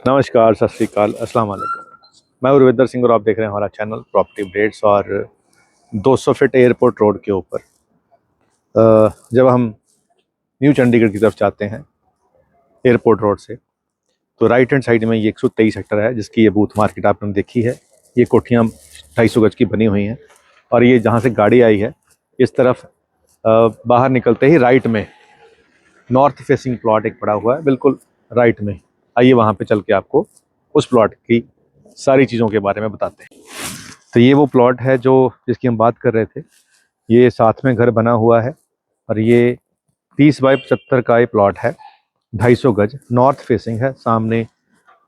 नमस्कार, सत श्री अकाल, अस्सलाम वालेकुम। मैं उर्विंदर सिंह और आप देख रहे हैं हमारा चैनल प्रॉपर्टी अपडेट्स। और 200 फीट एयरपोर्ट रोड के ऊपर जब हम न्यू चंडीगढ़ की तरफ जाते हैं एयरपोर्ट रोड से, तो राइट हैंड साइड में ये 123 सेक्टर है, जिसकी ये बूथ मार्केट आपने देखी है। ये कोठियाँ 250 गज की बनी हुई हैं। और ये जहाँ से गाड़ी आई है, इस तरफ बाहर निकलते ही राइट में नॉर्थ फेसिंग प्लॉट एक पड़ा हुआ है, बिल्कुल राइट में। आइए वहाँ पे चल के आपको उस प्लॉट की सारी चीज़ों के बारे में बताते हैं। तो ये वो प्लॉट है जो जिसकी हम बात कर रहे थे। ये साथ में घर बना हुआ है और ये 30 बाई 75 का ये प्लॉट है। 250 गज नॉर्थ फेसिंग है। सामने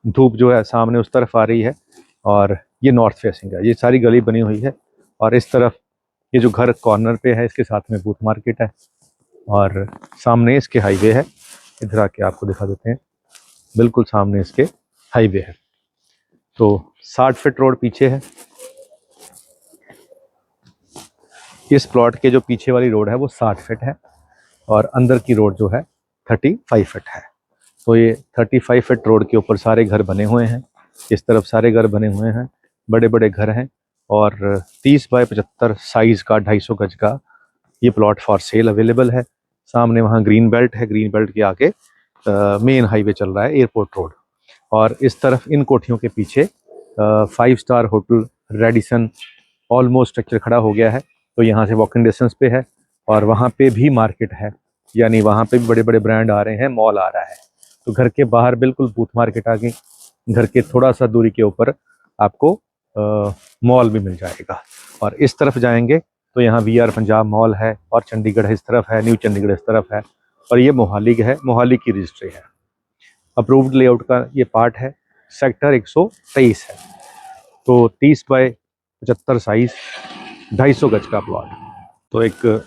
धूप जो है सामने उस तरफ आ रही है और ये नॉर्थ फेसिंग है। ये सारी गली बनी हुई है और इस तरफ ये जो घर कॉर्नर पे है, इसके साथ में बूथ मार्केट है और सामने इसके हाईवे है। इधर आके आपको दिखा देते हैं, बिल्कुल सामने इसके हाईवे है। तो 60 फीट रोड पीछे है। इस प्लॉट के जो पीछे वाली रोड है वो 60 फीट है और अंदर की रोड जो है 35 फीट है। तो ये 35 फीट रोड के ऊपर सारे घर बने हुए हैं। इस तरफ सारे घर बने हुए हैं, बड़े बड़े घर हैं। और 30 बाई 75 साइज़ का 250 गज का ये प्लॉट फॉर सेल अवेलेबल है। सामने वहाँ ग्रीन बेल्ट है, ग्रीन बेल्ट के आगे मेन हाईवे चल रहा है, एयरपोर्ट रोड। और इस तरफ इन कोठियों के पीछे 5 star hotel Radisson almost structure खड़ा हो गया है। तो यहाँ से वॉकिंग डिस्टेंस पे है और वहाँ पे भी मार्केट है, यानी वहाँ पे भी बड़े बड़े ब्रांड आ रहे हैं, मॉल आ रहा है। तो घर के बाहर बिल्कुल बूथ मार्केट आ गई। घर के थोड़ा सा दूरी के ऊपर आपको मॉल भी मिल जाएगा। और इस तरफ जाएंगे तो यहाँ VR पंजाब मॉल है और चंडीगढ़ इस तरफ है, न्यू चंडीगढ़ इस तरफ है। और ये मोहाली है, मोहाली की रजिस्ट्री है। अप्रूव्ड लेआउट का ये पार्ट है। सेक्टर 123 है। तो 30 बाई 75 साइज 250 गज का प्लॉट। तो एक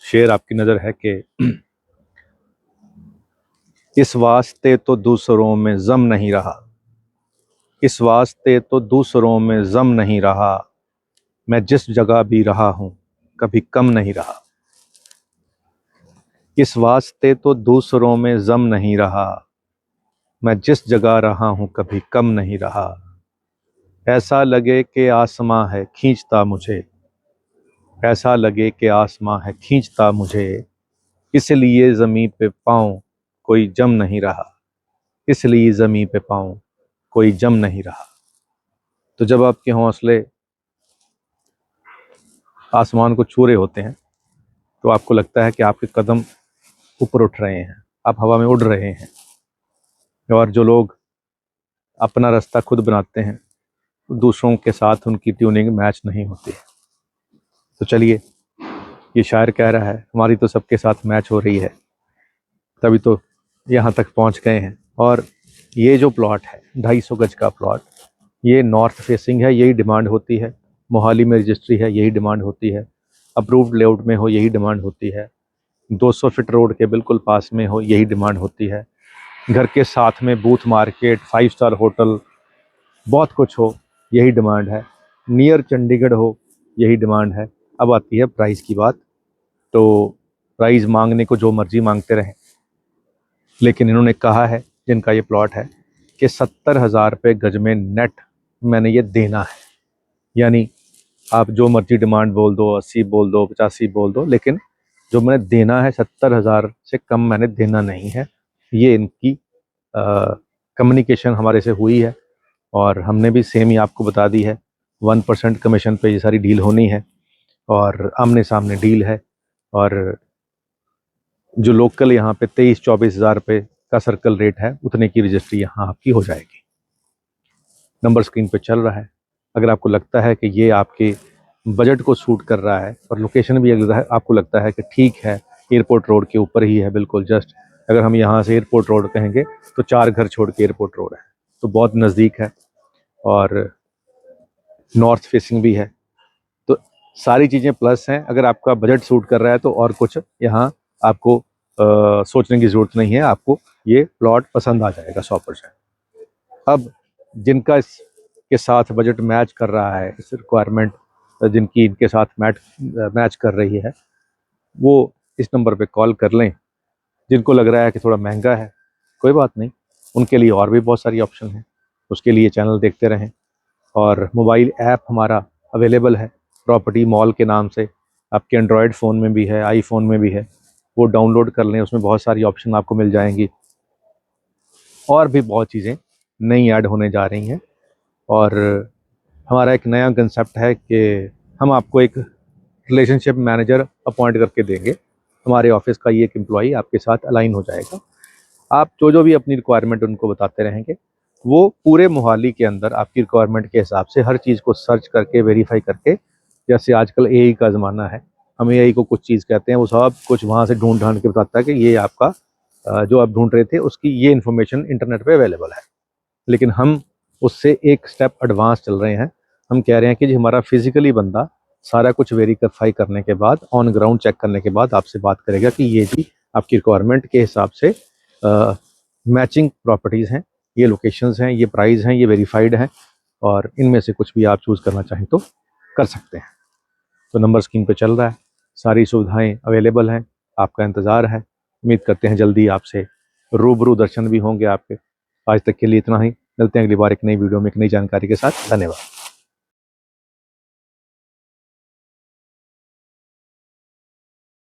शेर आपकी नज़र है कि इस वास्ते तो दूसरों में जम नहीं रहा, इस वास्ते तो दूसरों में जम नहीं रहा, मैं जिस जगह भी रहा हूँ कभी कम नहीं रहा। इस वास्ते तो दूसरों में जम नहीं रहा, मैं जिस जगह रहा हूँ कभी कम नहीं रहा। ऐसा लगे कि आसमां है खींचता मुझे, ऐसा लगे कि आसमां है खींचता मुझे, इसलिए ज़मीं पे पाँव कोई जम नहीं रहा, इसलिए ज़मीं पे पाँव कोई जम नहीं रहा। तो जब आपके हौसले आसमान को छू रहे होते हैं तो आपको लगता है कि आपके कदम ऊपर उठ रहे हैं, आप हवा में उड़ रहे हैं। और जो लोग अपना रास्ता खुद बनाते हैं, दूसरों के साथ उनकी ट्यूनिंग मैच नहीं होती है। तो चलिए, ये शायर कह रहा है हमारी तो सबके साथ मैच हो रही है, तभी तो यहाँ तक पहुँच गए हैं। और ये जो प्लॉट है 250 गज का प्लॉट, ये नॉर्थ फेसिंग है, यही डिमांड होती है। मोहाली में रजिस्ट्री है, यही डिमांड होती है। अप्रूव्ड लेआउट में हो, यही डिमांड होती है। 200 फीट रोड के बिल्कुल पास में हो, यही डिमांड होती है। घर के साथ में बूथ मार्केट, 5 स्टार होटल, बहुत कुछ हो, यही डिमांड है। नियर चंडीगढ़ हो, यही डिमांड है। अब आती है प्राइस की बात। तो प्राइस मांगने को जो मर्जी मांगते रहें, लेकिन इन्होंने कहा है, जिनका ये प्लॉट है, कि 70,000 रुपये गज में नेट मैंने ये देना है। यानी आप जो मर्जी डिमांड बोल दो, 80 बोल दो, 85 बोल दो, लेकिन जो मैंने देना है 70,000 से कम मैंने देना नहीं है। ये इनकी कम्युनिकेशन हमारे से हुई है और हमने भी सेम ही आपको बता दी है। 1% कमीशन पे ये सारी डील होनी है और आमने सामने डील है। और जो लोकल यहाँ पे 23-24 हज़ार रुपये का सर्कल रेट है, उतने की रजिस्ट्री यहाँ आपकी हो जाएगी। नंबर स्क्रीन पे चल रहा है। अगर आपको लगता है कि ये आपके बजट को सूट कर रहा है और लोकेशन भी अगर आपको लगता है कि ठीक है, एयरपोर्ट रोड के ऊपर ही है, बिल्कुल जस्ट अगर हम यहाँ से एयरपोर्ट रोड कहेंगे तो 4 घर छोड़ के एयरपोर्ट रोड है, तो बहुत नज़दीक है और नॉर्थ फेसिंग भी है। तो सारी चीज़ें प्लस हैं। अगर आपका बजट सूट कर रहा है तो और कुछ यहाँ आपको सोचने की ज़रूरत नहीं है, आपको ये प्लॉट पसंद आ जाएगा 100%। अब जिनका इसके साथ बजट मैच कर रहा है, इस रिक्वायरमेंट जिनकी इनके साथ मैच कर रही है, वो इस नंबर पे कॉल कर लें। जिनको लग रहा है कि थोड़ा महंगा है, कोई बात नहीं, उनके लिए और भी बहुत सारी ऑप्शन हैं, उसके लिए चैनल देखते रहें। और मोबाइल ऐप हमारा अवेलेबल है प्रॉपर्टी मॉल के नाम से, आपके एंड्रॉयड फ़ोन में भी है, आईफोन में भी है, वो डाउनलोड कर लें, उसमें बहुत सारी ऑप्शन आपको मिल जाएंगी। और भी बहुत चीज़ें नई ऐड होने जा रही हैं। और हमारा एक नया कंसेप्ट है कि हम आपको एक रिलेशनशिप मैनेजर अपॉइंट करके देंगे। हमारे ऑफिस का ये एक एम्प्लॉई आपके साथ अलाइन हो जाएगा। आप जो भी अपनी रिक्वायरमेंट उनको बताते रहेंगे, वो पूरे मोहाली के अंदर आपकी रिक्वायरमेंट के हिसाब से हर चीज़ को सर्च करके वेरीफाई करके, जैसे आजकल एआई का ज़माना है, हम एआई को कुछ चीज़ कहते हैं, वो सब कुछ वहाँ से ढूंढ ढांड के बताता है कि ये आपका जो आप ढूंढ रहे थे उसकी ये इन्फॉर्मेशन इंटरनेट पे अवेलेबल है। लेकिन हम उससे एक स्टेप एडवांस चल रहे हैं। हम कह रहे हैं कि जी हमारा फिजिकली बंदा सारा कुछ वेरीफाई करने के बाद, ऑन ग्राउंड चेक करने के बाद आपसे बात करेगा कि ये जी आपकी रिक्वायरमेंट के हिसाब से मैचिंग प्रॉपर्टीज़ हैं, ये लोकेशंस हैं, ये प्राइस हैं, ये वेरीफाइड हैं, और इनमें से कुछ भी आप चूज़ करना चाहें तो कर सकते हैं। तो नंबर स्क्रीन पे चल रहा है, सारी सुविधाएं अवेलेबल हैं, आपका इंतज़ार है। उम्मीद करते हैं जल्दी आपसे रूबरू दर्शन भी होंगे आपके। आज तक के लिए इतना ही, मिलते हैं अगली बार एक नई वीडियो में एक नई जानकारी के साथ। धन्यवाद।